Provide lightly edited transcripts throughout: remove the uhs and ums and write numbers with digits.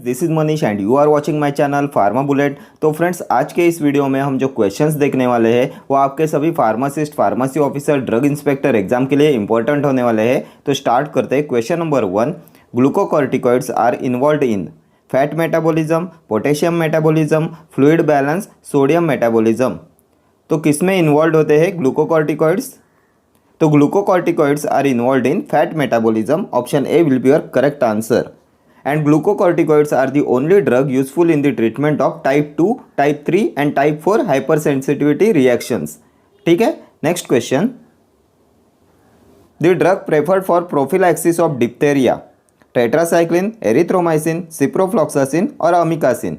This is Manish and you are watching my channel pharma bullet. तो friends, आज के इस वीडियो में हम जो क्वेश्चंस देखने वाले हैं वो आपके सभी pharmacist, pharmacy officer, drug inspector exam के लिए इंपॉर्टेंट होने वाले हैं। तो स्टार्ट करते हैं। Question number 1, glucocorticoids are involved in fat metabolism, potassium metabolism, fluid balance, sodium metabolism. तो किस में इन्वॉल्व होते हैं ग्लूकोकॉर्टिकॉइड्स? तो glucocorticoids are involved in fat metabolism. Option A will be your correct answer. And glucocorticoids are the only drug useful in the treatment of type 2, type 3 and type 4 hypersensitivity reactions. ठीक है, next question. The drug preferred for prophylaxis of diphtheria, tetracycline, erythromycin, ciprofloxacin और amikacin.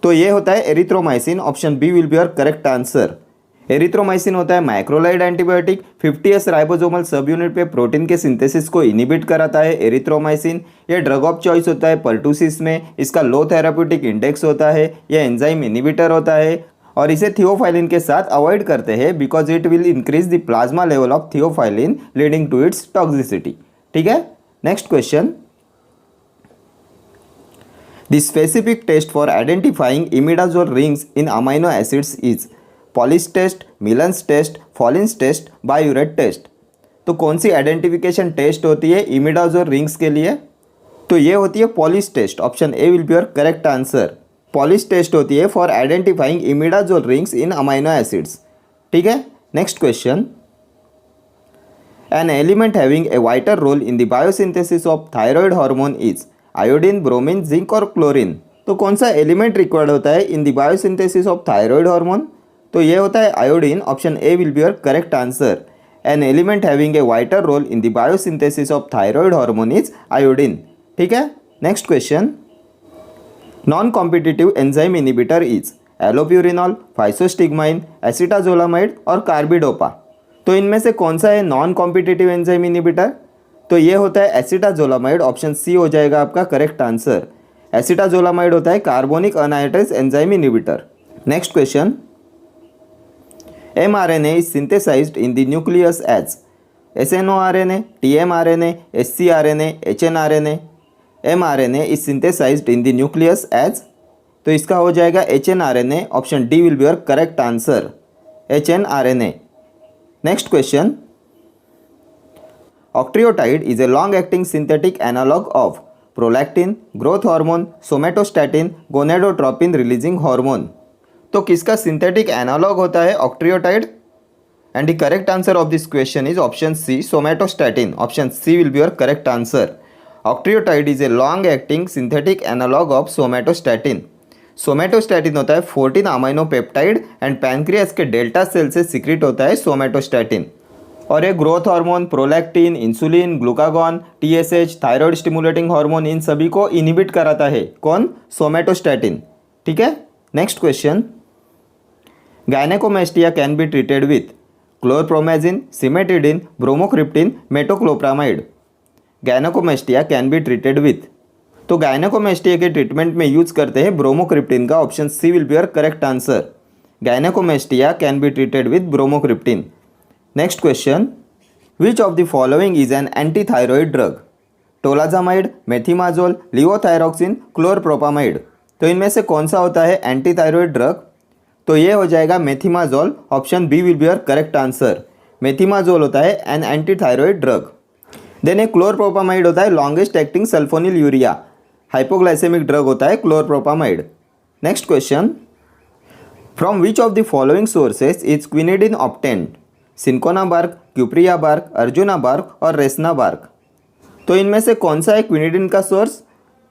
तो ये होता है erythromycin. Option B will be your correct answer. Erythromycin होता है macrolide antibiotic, 50S ribosomal subunit पे प्रोटीन के सिंथेसिस को इनिबिट कराता है एरिथ्रोमाइसिन। ये ड्रग ऑफ चॉइस होता है पर्टूसिस में। इसका लो थेराप्यूटिक इंडेक्स होता है। यह एंजाइम इनिबिटर होता है और इसे थियोफाइलिन के साथ अवॉइड करते हैं because it will increase the plasma level of theophylline leading to its toxicity. ठीक है, next question. The specific test for identifying imidazole rings in amino acids is Pauly's test, Millon's test, Folin's test, biuret test. तो कौन सी identification test होती है imidazole rings के लिए? तो ये होती है Pauly's test. Option A will be your correct answer. Pauly's test होती है for identifying imidazole rings in amino acids. ठीक है, next question. An element having a vital role in the biosynthesis of thyroid hormone is iodine, bromine, zinc और chlorine. तो कौन सा element required होता है in the biosynthesis of thyroid hormone? तो ये होता है iodine. Option A will be your correct answer. An element having a vital role in the biosynthesis of thyroid hormone is iodine. ठीक है, next question. Non competitive enzyme inhibitor is allopurinol, physostigmine, acetazolamide और carbidopa. तो इनमें से कौन सा है non competitive enzyme inhibitor? तो ये होता है एसिटाजोलामाइड। ऑप्शन सी हो जाएगा आपका करेक्ट आंसर। एसिटाजोलामाइड होता है carbonic anhydrase enzyme inhibitor. Next question. mRNA is synthesized in the nucleus as SNORNA, tmRNA, scRNA, hnRNA. mRNA is synthesized in the nucleus as, तो इसका हो जाएगा hnRNA। Option D will be your correct answer, hnRNA। Next question. Octreotide is a long acting synthetic analogue of prolactin, growth hormone, somatostatin, gonadotropin releasing hormone. तो किसका synthetic analogue होता है octreotide? And the correct answer of this question is option C, somatostatin. Option C will be your correct answer. Octreotide is a long acting synthetic analogue of somatostatin. Somatostatin होता है 14 amino peptide and pancreas के delta cell से secrete होता है somatostatin. और ये growth hormone, prolactin, insulin, glucagon, TSH, thyroid stimulating hormone, इन सभी को इनिबिट कराता है कौन? सोमेटोस्टैटिन। ठीक है, next question. Gynecomastia can be treated with chlorpromazine, cimetidine, bromocriptine, metoclopramide. Gynecomastia can be treated with, तो gynecomastia के ट्रीटमेंट में यूज करते हैं ब्रोमोक्रिप्टिन का। Option C will be your correct answer. Gynecomastia can be treated with bromocriptine. Next question. Which of the following is an antithyroid drug? Tolazamide, methimazole, levothyroxine, chlorpropamide. तो इनमें से कौन सा होता है एंटीथायरॉइड ड्रग? तो ये हो जाएगा methimazole. Option B will be your correct answer. Methimazole होता है एन एंटीथायरॉइड ड्रग। देन एक क्लोरप्रोपामाइड होता है longest acting sulphonylurea, hypoglycaemic drug होता है chlorpropamide. Next question. From which of the following sources is quinidine obtained? Cinchona bark, cuprea bark, arjuna bark और rasna bark. तो इनमें से कौन सा है क्विनिडिन का सोर्स?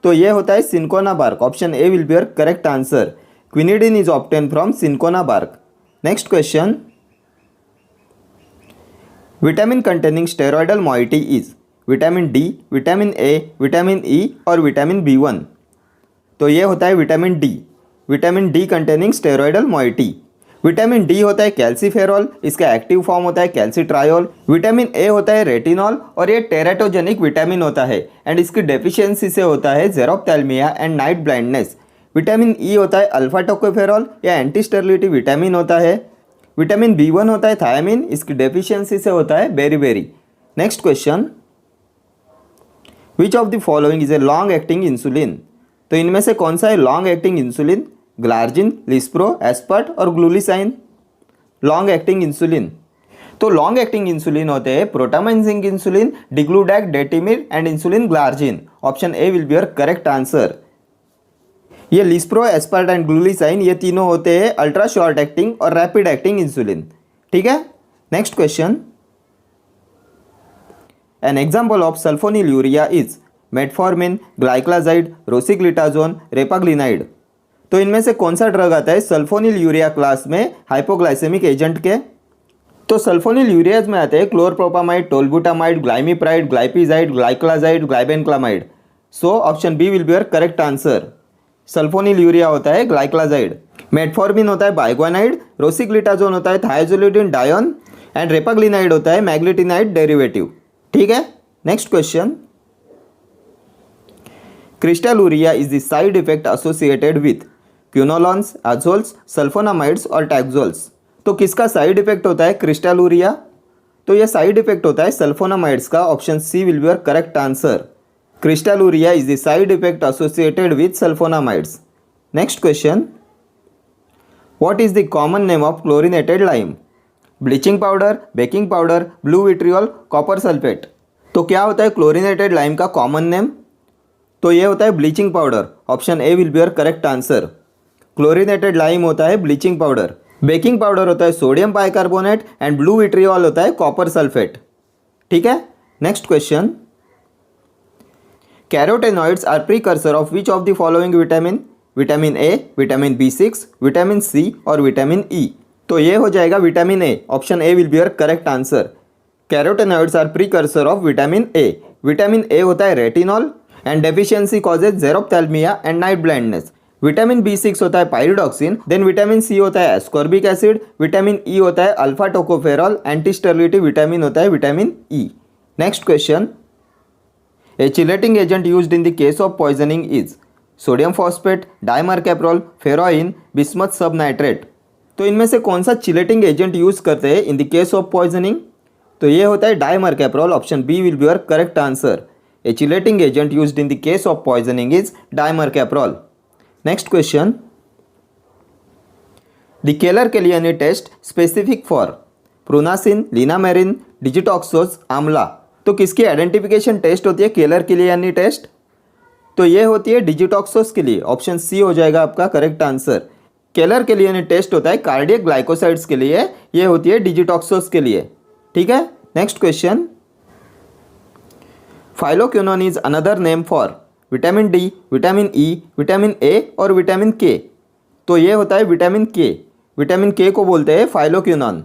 तो ये होता है cinchona bark. Option A will be your correct answer. Quinidine is obtained from cinchona bark. Next question. Vitamin containing steroidal moiety is vitamin D, vitamin A, vitamin E और विटामिन B1। तो ये होता है vitamin D. Vitamin D containing steroidal moiety. Vitamin D होता है calciferol, इसका active form होता है कैल्सीट्रायोल। विटामिन ए होता है रेटिनॉल और ये टेराटोजेनिक विटामिन होता है एंड इसकी डेफिशिएंसी से होता है xerophthalmia and night blindness. Vitamin E होता है अल्फा टोकोफेरॉल या एंटी स्टेरिलिटी विटामिन होता है। विटामिन B1 होता है थायमिन, इसकी डेफिशिएंसी से होता है beriberi. Next question. Which of the following is a long acting insulin? तो इनमें से कौन सा है long acting insulin? Glargine, lispro, aspart और ग्लूलिसाइन। लॉन्ग एक्टिंग इंसुलिन, तो लॉन्ग एक्टिंग इंसुलिन होते हैं protamine zinc insulin, degludec, detemir and insulin glargine. Option A will be your correct answer. ये लिस्प्रो, एस्पर्ट एंड ग्लूलिसाइन ये तीनों होते हैं ultra short acting और रैपिड एक्टिंग इंसुलिन। ठीक है, next question. An example of sulfonylurea is metformin, gliclazide, rosiglitazone, repaglinide. तो इनमें से कौन सा ड्रग आता है सल्फोनिलयूरिया क्लास में हाइपोग्लाइसेमिक एजेंट के? तो सल्फोनिलयूरियाज में आते हैं chlorpropamide, tolbutamide, glimepiride, glipizide, gliclazide, glibenclamide. So option B will be your correct answer. Sulfonylurea होता है ग्लाइक्लाजाइड, मेटफॉर्मिन होता है बाइग्वानाइड, रोसिग्लिटाजोन होता है थायोजोलिडिन डायोन एंड रेपाग्लिनाइड होता है मैग्लिटिनाइड डेरिवेटिव। ठीक है, next question. Crystalluria is the side effect associated with quinolones, azoles, sulfonamides और टैक्सोल्स। तो किसका साइड इफेक्ट होता है क्रिस्टलूरिया? तो यह साइड इफेक्ट होता है सल्फोनामाइड्स का। Option C will be your correct answer. Crystalluria is the side effect associated with sulfonamides. Next question. What is the common name of chlorinated lime? Bleaching powder, baking powder, blue vitriol, copper sulphate. तो क्या होता है chlorinated lime का common name? तो ये होता है bleaching powder. Option A will be your correct answer. Chlorinated lime होता है ब्लीचिंग पाउडर, बेकिंग पाउडर होता है sodium bicarbonate and blue vitriol होता है कॉपर सल्फेट। ठीक है, next question. Carotenoids are precursor of which of the following vitamin? Vitamin A, vitamin बी6, vitamin C और विटामिन ई। तो ये हो जाएगा vitamin A. Option A will be your correct answer. Carotenoids are precursor of vitamin A. Vitamin A होता है retinol and deficiency causes xerophthalmia and night blindness. Vitamin बी6 होता है पायरिडॉक्सिन, देन विटामिन सी होता है एस्कॉर्बिक एसिड, विटामिन ई होता है alpha tocopherol, anti sterility vitamin होता है vitamin E. Next question. A chelating agent used in the case of poisoning is sodium phosphate, डाइमरकैप्रोल, फेरोइन, bismuth सब नाइट्रेट। तो इनमें से कौन सा चिलेटिंग एजेंट यूज करते हैं in the case of poisoning? तो ये होता है dimercaprol. Option B will be your correct answer. A chelating agent used in the case of poisoning is dimercaprol. Next question. The Keller Kiliani test specific for prunasin, linamarin, digitoxose, amla. तो किसकी identification test होती है केलर-केलियानी test? तो ये होती है digitoxose के लिए। ऑप्शन सी हो जाएगा आपका करेक्ट आंसर। केलर-केलियानी टेस्ट होता है कार्डियक ग्लाइकोसाइड्स के लिए, ये होती है डिजिटॉक्सोज के लिए। ठीक है, next question. Phylloquinone is another name for vitamin D, vitamin E, vitamin A और विटामिन के। तो ये होता है विटामिन के। विटामिन के को बोलते हैं फाइलोक्विनोन।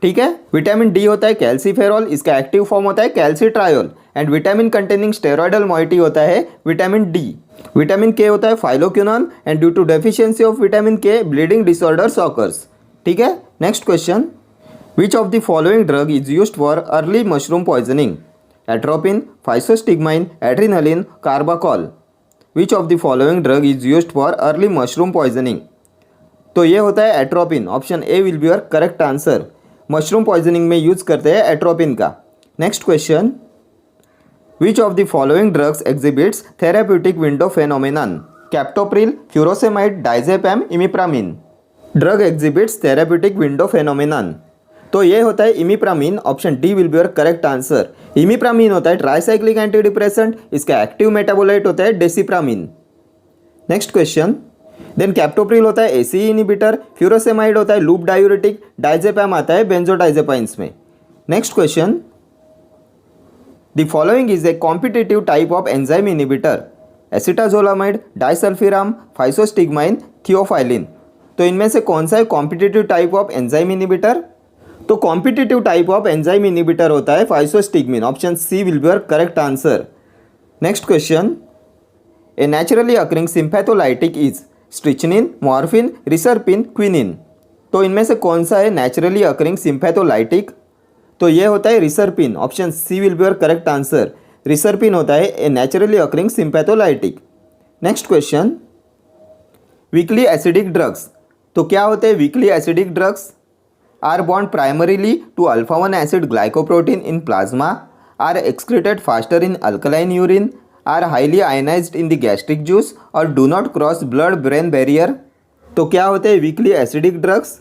ठीक है, विटामिन डी होता है कैल्सीफेरॉल, इसका एक्टिव फॉर्म होता है calcitriol and vitamin containing steroidal moiety होता है विटामिन डी। विटामिन के होता है phylloquinone and due to deficiency of vitamin K bleeding disorders occurs. ठीक है, next question. Which of the following drug is used for early mushroom poisoning? Atropine, physostigmine, adrenaline, carbachol. Which of the following drug is used for early mushroom poisoning? तो ये होता है atropine. Option A will be your correct answer. Mushroom poisoning में use करते हैं atropine का। Next question. Which of the following drugs exhibits therapeutic window phenomenon? Captopril, furosemide, diazepam, imipramine. Drug exhibits therapeutic window phenomenon. तो ये होता है imipramine. Option D will be your correct answer. Imipramine होता है tricyclic anti depressant, इसका active metabolite होता है desipramine. Next question. Then captopril होता है एसी इनिबिटर, फ्यूरोसेमाइड होता है लूप डायूरेटिक, डाइजेपैम आता है बेंजोडाइजेपाइंस में। Next question. The following is a competitive type of enzyme inhibitor? Acetazolamide, disulfiram, physostigmine, theophylline. तो इनमें से कौन सा है competitive type of enzyme inhibitor? तो competitive type of enzyme inhibitor होता है physostigmine. Option C will be your correct answer. Next question. A naturally occurring sympatholytic is strychnine, morphine, reserpine, quinine. तो इनमें से कौन सा है नेचुरली अकरिंग सिम्पैथोलाइटिक? तो ये होता है reserpine. Option C will be your correct answer. Reserpine होता है a naturally occurring sympatholytic. Next question. Weakly acidic drugs. तो क्या होते हैं weakly acidic drugs? Are bound primarily to alpha 1 acid glycoprotein in plasma, are excreted faster in alkaline urine, are highly ionised in the gastric juice और do not cross blood brain barrier. तो क्या होते हैं weakly acidic drugs?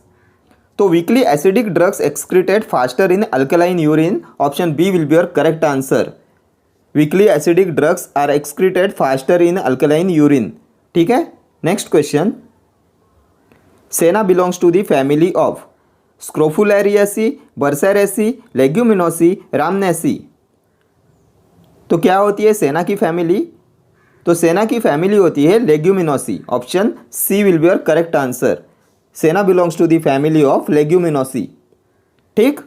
तो weakly acidic drugs excreted faster in alkaline urine, option B will be your correct answer. Weakly acidic drugs are excreted faster in alkaline urine. ठीक है, next question. Senna belongs to the family of scrophulariaceae, burseraceae, leguminosae, rhamnaceae. तो क्या होती है सेना की family? तो सेना की फैमिली होती है leguminosae, option C will be your correct answer. Senna belongs to the family of leguminosae. ठीक,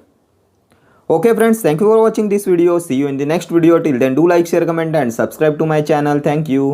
okay friends, thank you for watching this video. See you in the next video. Till then, do like, share, comment and subscribe to my channel. Thank you.